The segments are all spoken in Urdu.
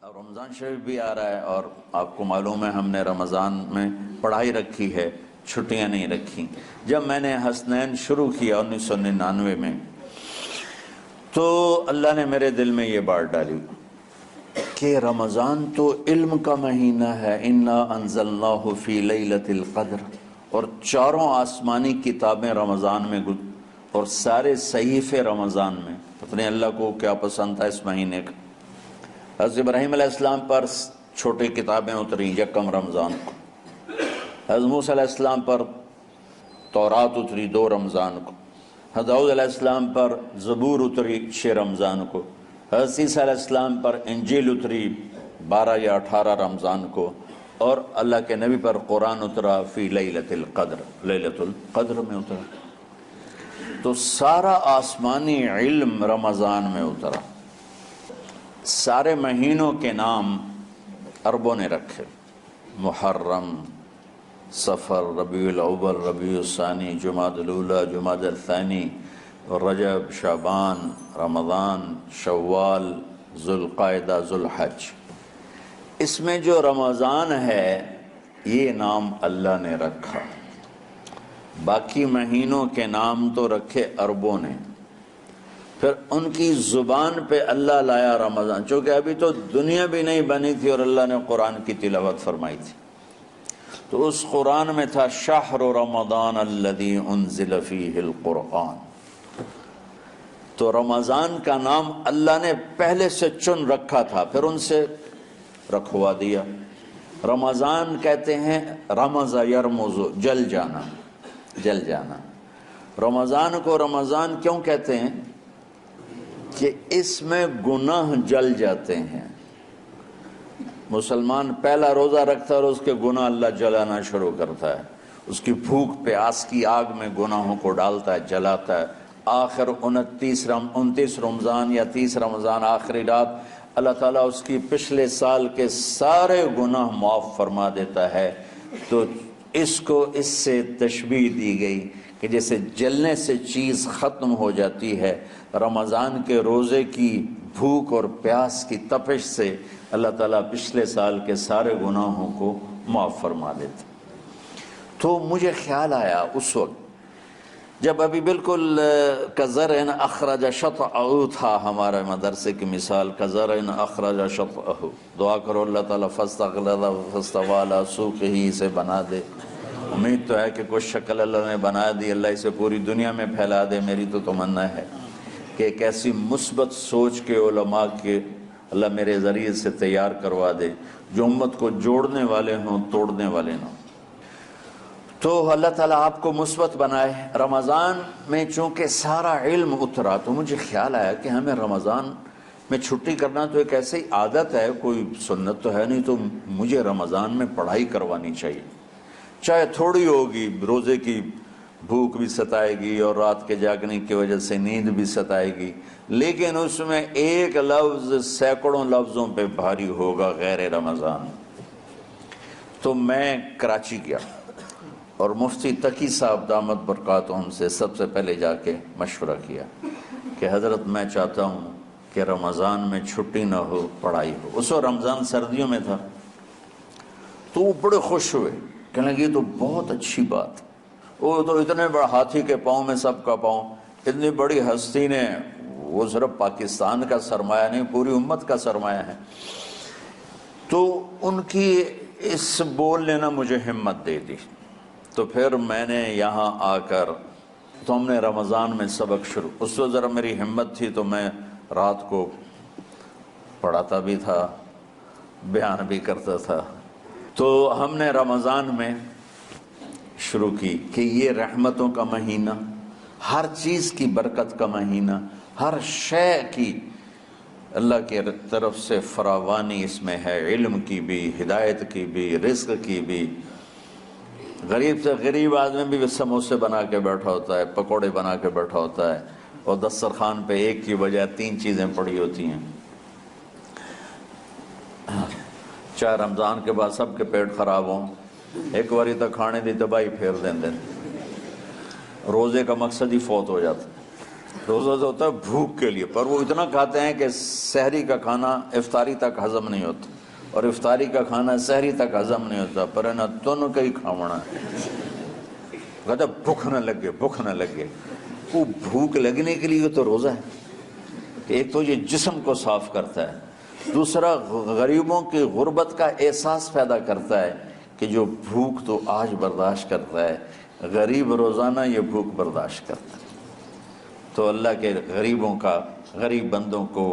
رمضان شریف بھی آ رہا ہے اور آپ کو معلوم ہے ہم نے رمضان میں پڑھائی رکھی ہے، چھٹیاں نہیں رکھی۔ جب میں نے حسنین شروع کیا 1999 میں تو اللہ نے میرے دل میں یہ بات ڈالی کہ رمضان تو علم کا مہینہ ہے، انا انزلناہ فی لیلۃ القدر، اور چاروں آسمانی کتابیں رمضان میں اور سارے صحیفے رمضان میں۔ پتہ نہیں اللہ کو کیا پسند تھا اس مہینے کا۔ حضرت ابراہیم علیہ السلام پر چھوٹی کتابیں اتری یکم رمضان کو، حضرت موسیٰ علیہ السلام پر تورات اتری 2 رمضان کو، حضرت داؤد علیہ السلام پر زبور اتری 6 رمضان کو، حضرت عیسیٰ علیہ السلام پر انجیل اتری 12 یا 18 رمضان کو، اور اللہ کے نبی پر قرآن اترا فی لیلۃ القدر، لیلۃ القدر میں اترا۔ تو سارا آسمانی علم رمضان میں اترا۔ سارے مہینوں کے نام عربوں نے رکھے، محرم، صفر، ربیع الاول، ربیع الثانی، جمادی الاولی، جمادی الثانی، رجب، شعبان، رمضان، شوال، ذوالقعدہ، ذوالحج۔ اس میں جو رمضان ہے یہ نام اللہ نے رکھا، باقی مہینوں کے نام تو رکھے عربوں نے۔ پھر ان کی زبان پہ اللہ لایا رمضان، چونکہ ابھی تو دنیا بھی نہیں بنی تھی اور اللہ نے قرآن کی تلاوت فرمائی تھی، تو اس قرآن میں تھا شہر رمضان الذی انزل فیہ القرآن۔ تو رمضان کا نام اللہ نے پہلے سے چن رکھا تھا، پھر ان سے رکھوا دیا۔ رمضان کہتے ہیں رمض یرمز، جل جانا، جل جانا۔ رمضان کو رمضان کیوں کہتے ہیں؟ کہ اس میں گناہ جل جاتے ہیں۔ مسلمان پہلا روزہ رکھتا ہے اور اس کے گناہ اللہ جلانا شروع کرتا ہے، اس کی بھوک پیاس کی آگ میں گناہوں کو ڈالتا ہے، جلاتا ہے۔ آخر 29 رمضان یا 30 رمضان آخری رات اللہ تعالیٰ اس کی پچھلے سال کے سارے گناہ معاف فرما دیتا ہے۔ تو اس کو اس سے تشبیہ دی گئی کہ جیسے جلنے سے چیز ختم ہو جاتی ہے، رمضان کے روزے کی بھوک اور پیاس کی تپش سے اللہ تعالیٰ پچھلے سال کے سارے گناہوں کو معاف فرما دیتا۔ تو مجھے خیال آیا اس وقت جب ابھی بالکل کزرع اخرج شطأہ تھا، ہمارے مدرسے کی مثال کزرع اخرج شطأہ، دعا کرو اللہ تعالیٰ فاستغلظ فاستوى علی سوقہ سے بنا دے۔ امید تو ہے کہ کچھ شکل اللہ نے بنا دی، اللہ اسے پوری دنیا میں پھیلا دے۔ میری تو تمنا ہے کہ ایک ایسی مثبت سوچ کے علماء کے اللہ میرے ذریعے سے تیار کروا دے جو امت کو جوڑنے والے ہوں، توڑنے والے نہ ہوں۔ تو اللہ تعالیٰ آپ کو مثبت بنائے۔ رمضان میں چونکہ سارا علم اترا تو مجھے خیال آیا کہ ہمیں رمضان میں چھٹی کرنا تو ایک ایسی عادت ہے، کوئی سنت تو ہے نہیں، تو مجھے رمضان میں پڑھائی کروانی چاہیے، چاہے تھوڑی ہوگی۔ روزے کی بھوک بھی ستائے گی اور رات کے جاگنے کی وجہ سے نیند بھی ستائے گی، لیکن اس میں ایک لفظ سینکڑوں لفظوں پہ بھاری ہوگا، غیر رمضان۔ تو میں کراچی گیا اور مفتی تقی صاحب دامت برکاتہم سے سب سے پہلے جا کے مشورہ کیا کہ حضرت میں چاہتا ہوں کہ رمضان میں چھٹی نہ ہو، پڑھائی ہو۔ اس وقت رمضان سردیوں میں تھا، تو وہ بڑے خوش ہوئے، کہنے لگے یہ تو بہت اچھی بات۔ وہ تو اتنے بڑے ہاتھی کے پاؤں میں سب کا پاؤں، اتنی بڑی ہستی نے، وہ صرف پاکستان کا سرمایہ نہیں پوری امت کا سرمایہ ہے۔ تو ان کی اس بولنے نے مجھے ہمت دے دی۔ تو پھر میں نے یہاں آ کر تو ہم نے رمضان میں سبق شروع، اس وقت ذرا میری ہمت تھی تو میں رات کو پڑھاتا بھی تھا، بیان بھی کرتا تھا۔ تو ہم نے رمضان میں شروع کی کہ یہ رحمتوں کا مہینہ، ہر چیز کی برکت کا مہینہ، ہر شے کی اللہ کی طرف سے فراوانی اس میں ہے، علم کی بھی، ہدایت کی بھی، رزق کی بھی۔ غریب سے غریب آدمی بھی سموسے بنا کے بیٹھا ہوتا ہے، پکوڑے بنا کے بیٹھا ہوتا ہے، اور دسترخوان پہ ایک کی بجائے 3 چیزیں پڑی ہوتی ہیں۔ چاہے رمضان کے بعد سب کے پیٹ خراب ہوں، ایک باری تو کھانے دی تباہی پھیر دیں۔ روزے کا مقصد ہی فوت ہو جاتا ہے۔ روزہ تو ہوتا ہے بھوک کے لیے، پر وہ اتنا کھاتے ہیں کہ سحری کا کھانا افطاری تک ہضم نہیں ہوتا، اور افطاری کا کھانا سحری تک ہضم نہیں ہوتا، پر نہ تن کا ہی کھاونا ہے۔ کہتا بھوک نہ لگے، بھوک نہ لگے۔ وہ بھوک لگنے کے لیے تو روزہ ہے کہ ایک تو یہ جسم کو صاف کرتا ہے، دوسرا غریبوں کی غربت کا احساس پیدا کرتا ہے کہ جو بھوک تو آج برداشت کرتا ہے، غریب روزانہ یہ بھوک برداشت کرتا ہے۔ تو اللہ کے غریبوں کا، غریب بندوں کو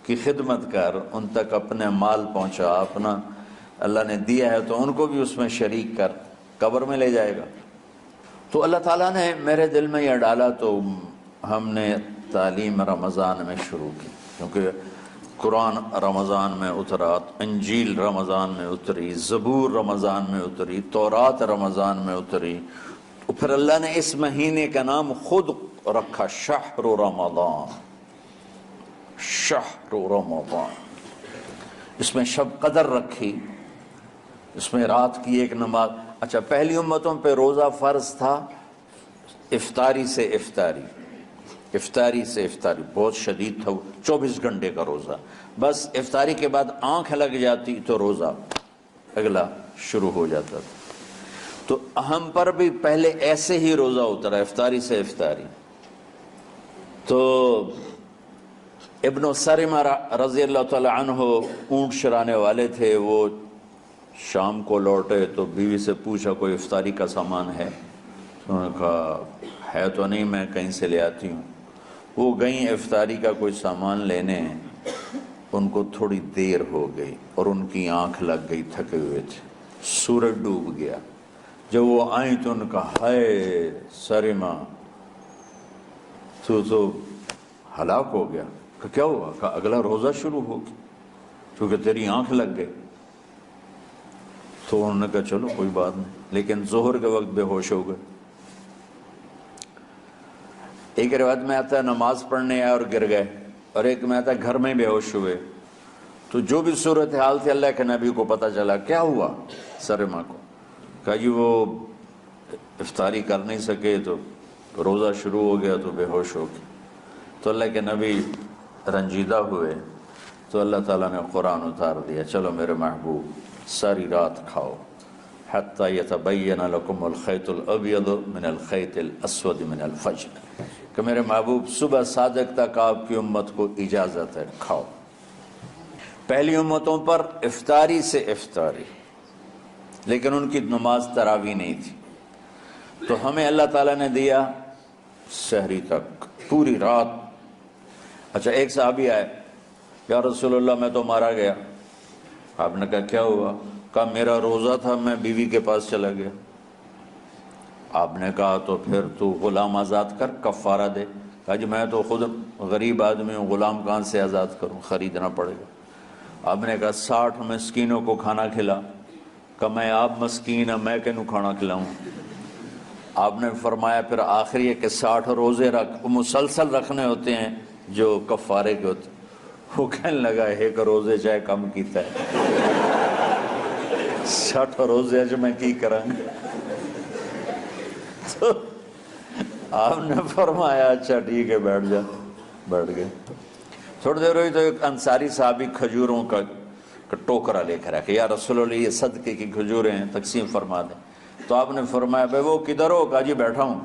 کی خدمت کر، ان تک اپنے مال پہنچا، اپنا اللہ نے دیا ہے تو ان کو بھی اس میں شریک کر، قبر میں لے جائے گا۔ تو اللہ تعالیٰ نے میرے دل میں یہ ڈالا تو ہم نے تعلیم رمضان میں شروع کی، کیونکہ قرآن رمضان میں اترا، انجیل رمضان میں اتری، زبور رمضان میں اتری، تورات رمضان میں اتری، تو پھر اللہ نے اس مہینے کا نام خود رکھا شہر رمضان، شہر رمضان۔ اس میں شب قدر رکھی، اس میں رات کی ایک نماز۔ اچھا، پہلی امتوں پہ روزہ فرض تھا افطاری سے افطاری، افطاری سے افطاری، بہت شدید تھا، 24 گھنٹے کا روزہ۔ بس افطاری کے بعد آنکھ لگ جاتی تو روزہ اگلا شروع ہو جاتا تھا۔ تو ہم پر بھی پہلے ایسے ہی روزہ اترا، افطاری سے افطاری۔ تو ابن سرمہ رضی اللہ تعالی عنہ اونٹ چرانے والے تھے، وہ شام کو لوٹے تو بیوی سے پوچھا کوئی افطاری کا سامان ہے؟ انہوں نے کہا ہے تو نہیں، میں کہیں سے لے آتی ہوں۔ وہ گئیں افطاری کا کوئی سامان لینے، ان کو تھوڑی دیر ہو گئی اور ان کی آنکھ لگ گئی، تھکے ہوئے تھے، سورج ڈوب گیا۔ جب وہ آئیں تو ان کا ہائے سرمہ تو ہلاک ہو گیا۔ کہ کیا ہوا؟ کہ اگلا روزہ شروع ہو گیا کیونکہ تیری آنکھ لگ گئی۔ تو انہوں نے کہا چلو کوئی بات نہیں، لیکن ظہر کے وقت بے ہوش ہو گئے۔ ایک روایت میں آتا ہے نماز پڑھنے آئے اور گر گئے، اور ایک میں آتا ہے گھر میں بے ہوش ہوئے۔ تو جو بھی صورتحال تھی اللہ کے نبی کو پتہ چلا۔ کیا ہوا سرمہ کو؟ کہا جی وہ افطاری کر نہیں سکے تو روزہ شروع ہو گیا تو بے ہوش ہو گئے۔ تو اللہ کے نبی رنجیدہ ہوئے، تو اللہ تعالیٰ نے قرآن اتار دیا، چلو میرے محبوب ساری رات کھاؤ حتیٰ یتبین لکم الخیط الابیض من الخیط الاسود من الفجر، کہ میرے محبوب صبح صادق تک آپ کی امت کو اجازت ہے، کھاؤ۔ پہلی امتوں پر افطاری سے افطاری، لیکن ان کی نماز تراویح نہیں تھی۔ تو ہمیں اللہ تعالیٰ نے دیا سحری تک، پوری رات۔ اچھا، ایک صحابی آئے، یا رسول اللہ میں تو مارا گیا۔ آپ نے کہا کیا ہوا؟ کہا میرا روزہ تھا، میں بیوی کے پاس چلا گیا۔ آپ نے کہا تو پھر تو غلام آزاد کر، کفارہ دے۔ کہا جی میں تو خود غریب آدمی ہوں، غلام کہاں سے آزاد کروں، خریدنا پڑے گا۔ آپ نے کہا 60 مسکینوں کو کھانا کھلا۔ کہ میں آپ مسکین ہیں، میں کینوں کھانا کھلاؤں؟ آپ نے فرمایا پھر آخری ہے کہ 60 روزے رکھ، مسلسل رکھنے ہوتے ہیں جو کفارے کے ہوتے ہیں۔ وہ کہنے لگا ایک روزے چاہے کم کیتا ہے، 60 روزے جو میں کی کروں۔ تو آپ نے فرمایا اچھا ٹھیک ہے بیٹھ جا، بیٹھ گئے۔ تھوڑی دیر ہوئی تو ایک انصاری صحابی کھجوروں کا ٹوکرا لے کر آیا کہ یا رسول اللہ یہ صدقے کی کھجوریں ہیں، تقسیم فرما دیں۔ تو آپ نے فرمایا بھائی وہ کدھر ہو؟ کہا جی بیٹھا ہوں۔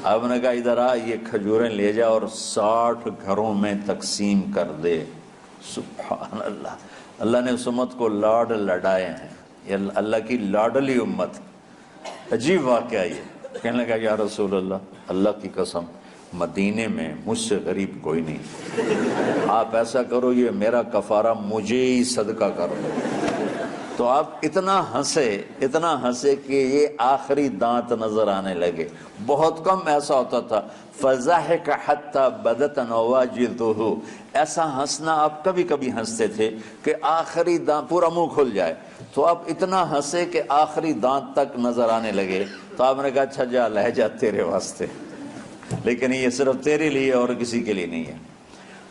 آپ نے کہا ادھر آ، یہ کھجوریں لے جا اور 60 گھروں میں تقسیم کر دے۔ سبحان اللہ، اللہ نے اس امت کو لاڈ لڈائے ہیں، یہ اللہ کی لاڈلی امت۔ عجیب واقعہ یہ، کہنے لگا یا رسول اللہ کی قسم مدینے میں مجھ سے غریب کوئی نہیں، آپ ایسا کرو یہ میرا کفارہ مجھے ہی صدقہ کر دو۔ تو آپ اتنا ہنسے کہ یہ آخری دانت نظر آنے لگے۔ بہت کم ایسا ہوتا تھا فَضَحِكَ حَتَّى بَدَتْ نَوَاجِذُهُ، ایسا ہنسنا آپ کبھی کبھی ہنستے تھے کہ آخری دانت پورا منہ کھل جائے۔ تو آپ اتنا ہنسے کہ آخری دانت تک نظر آنے لگے۔ تو آپ نے کہا اچھا جا لے جا تیرے واسطے، لیکن یہ صرف تیرے لیے اور کسی کے لیے نہیں ہے۔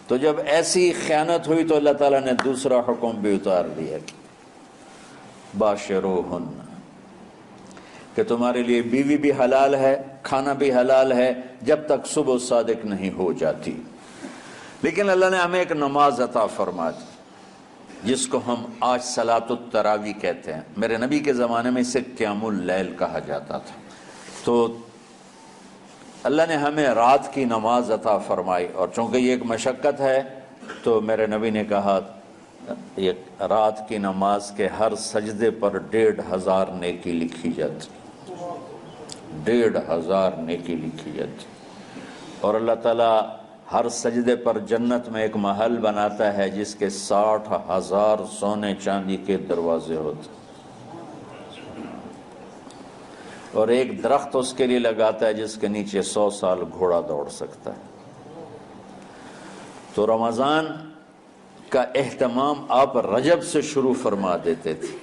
تو جب ایسی خیانت ہوئی تو اللہ تعالیٰ نے دوسرا حکم بھی اتار دیا، باشروہن، کہ تمہارے لیے بیوی بھی حلال ہے، کھانا بھی حلال ہے، جب تک صبح صادق نہیں ہو جاتی۔ لیکن اللہ نے ہمیں ایک نماز عطا فرما دی جس کو ہم آج صلاۃ التراویح کہتے ہیں۔ میرے نبی کے زمانے میں اسے قیام اللیل کہا جاتا تھا۔ تو اللہ نے ہمیں رات کی نماز عطا فرمائی، اور چونکہ یہ ایک مشقت ہے تو میرے نبی نے کہا یہ رات کی نماز کے ہر سجدے پر 1500 نیکی لکھی جاتی، 1500 نیکی لکھی جاتی، اور اللہ تعالیٰ ہر سجدے پر جنت میں ایک محل بناتا ہے جس کے 60,000 سونے چاندی کے دروازے ہوتے، اور ایک درخت اس کے لیے لگاتا ہے جس کے نیچے 100 سال گھوڑا دوڑ سکتا ہے۔ تو رمضان کا اہتمام آپ رجب سے شروع فرما دیتے تھے۔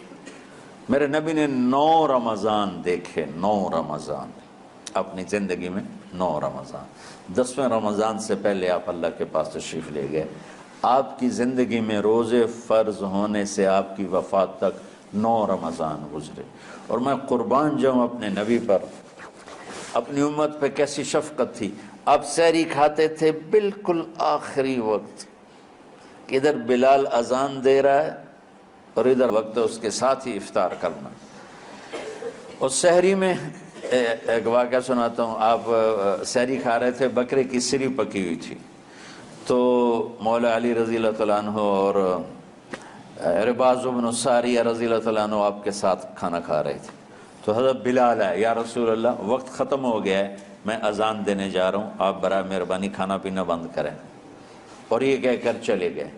میرے نبی نے 9 رمضان دیکھے، 9 رمضان اپنی زندگی میں، 9 رمضان۔ 10ویں رمضان سے پہلے آپ اللہ کے پاس تشریف لے گئے۔ آپ کی زندگی میں روزے فرض ہونے سے آپ کی وفات تک 9 رمضان گزرے، اور میں قربان جاؤں اپنے نبی پر، اپنی امت پہ کیسی شفقت تھی۔ آپ سحری کھاتے تھے بالکل آخری وقت، ادھر بلال اذان دے رہا ہے اور ادھر وقت اس کے ساتھ ہی افطار کرنا۔ اور سحری میں ایک واقعہ سناتا ہوں، آپ سحری کھا رہے تھے، بکرے کی سری پکی ہوئی تھی، تو مولا علی رضی اللہ تعالیٰ عنہ اور عرباض بن ساریہ رضی اللہ تعالیٰ عنہ آپ کے ساتھ کھانا کھا رہے تھے۔ تو حضرت بلال ہے، یا رسول اللہ وقت ختم ہو گیا ہے، میں اذان دینے جا رہا ہوں، آپ برائے مہربانی کھانا پینا بند کریں۔ اور یہ کہہ کر چلے گئے۔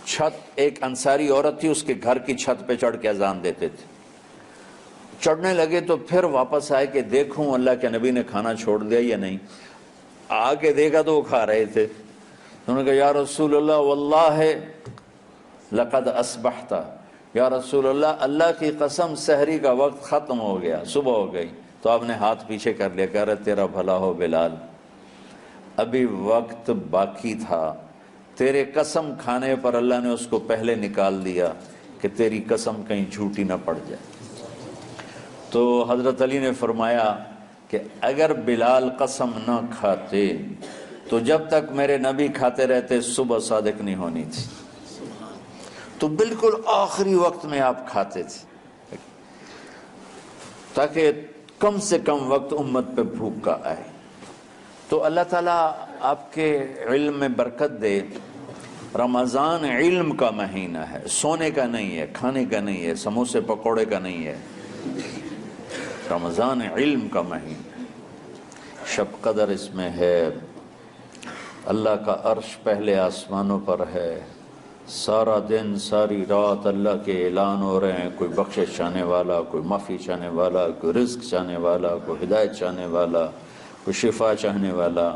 چھت، ایک انصاری عورت تھی، اس کے گھر کی چھت پہ چڑھ کے اذان دیتے تھے۔ چڑھنے لگے تو پھر واپس آئے کہ دیکھوں اللہ کے نبی نے کھانا چھوڑ دیا یا نہیں۔ آگے دیکھا تو وہ کھا رہے تھے۔ انہوں نے کہا یا رسول اللہ واللہ لقد اصبحت، یا رسول اللہ اللہ کی قسم سحری کا وقت ختم ہو گیا، صبح ہو گئی۔ تو آپ نے ہاتھ پیچھے کر لیا، کہہ رہے تیرا بھلا ہو بلال، ابھی وقت باقی تھا، تیرے قسم کھانے پر اللہ نے اس کو پہلے نکال دیا کہ تیری قسم کہیں جھوٹی نہ پڑ جائے۔ تو حضرت علی نے فرمایا کہ اگر بلال قسم نہ کھاتے تو جب تک میرے نبی کھاتے رہتے صبح صادق نہیں ہونی تھی۔ تو بالکل آخری وقت میں آپ کھاتے تھے تاکہ کم سے کم وقت امت پہ بھوک کا آئے۔ تو اللہ تعالیٰ آپ کے علم میں برکت دے۔ رمضان علم کا مہینہ ہے، سونے کا نہیں ہے، کھانے کا نہیں ہے، سموسے پکوڑے کا نہیں ہے، رمضان علم کا مہینہ۔ شب قدر اس میں ہے، اللہ کا عرش پہلے آسمانوں پر ہے، سارا دن ساری رات اللہ کے اعلان ہو رہے ہیں، کوئی بخشش چاہنے والا، کوئی معافی چاہنے والا، کوئی رزق چاہنے والا، کوئی ہدایت چاہنے والا، کوئی شفا چاہنے والا،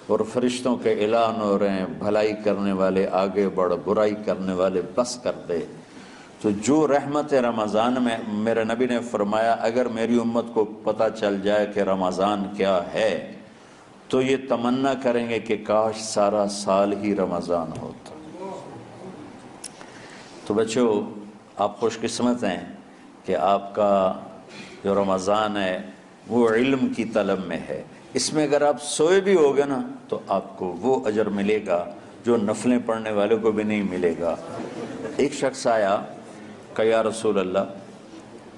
اور فرشتوں کے اعلان ہو رہے ہیں، بھلائی کرنے والے آگے بڑھ، برائی کرنے والے بس کر دے۔ تو جو رحمت رمضان میں، میرے نبی نے فرمایا اگر میری امت کو پتہ چل جائے کہ رمضان کیا ہے تو یہ تمنا کریں گے کہ کاش سارا سال ہی رمضان ہوتا۔ تو بچوں، آپ خوش قسمت ہیں کہ آپ کا جو رمضان ہے وہ علم کی طلب میں ہے۔ اس میں اگر آپ سوئے بھی ہوگے نا تو آپ کو وہ اجر ملے گا جو نفلیں پڑھنے والوں کو بھی نہیں ملے گا۔ ایک شخص آیا کہ یا رسول اللہ،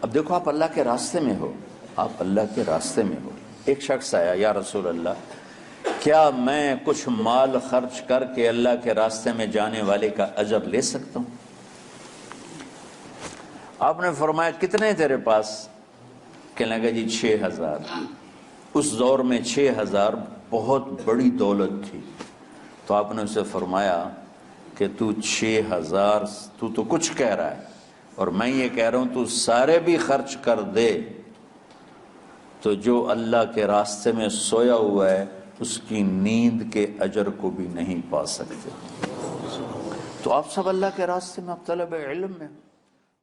اب دیکھو آپ اللہ کے راستے میں ہو، آپ اللہ کے راستے میں ہو۔ ایک شخص آیا، یا رسول اللہ کیا میں کچھ مال خرچ کر کے اللہ کے راستے میں جانے والے کا اجر لے سکتا ہوں؟ آپ نے فرمایا کتنے تیرے پاس؟ کہنے لگا جی 6000۔ اس دور میں 6000 بہت بڑی دولت تھی۔ تو آپ نے اسے فرمایا کہ تو 6000 تو کچھ کہہ رہا ہے اور میں یہ کہہ رہا ہوں تو سارے بھی خرچ کر دے تو جو اللہ کے راستے میں سویا ہوا ہے اس کی نیند کے اجر کو بھی نہیں پا سکتے۔ تو آپ سب اللہ کے راستے میں، اب طلب علم میں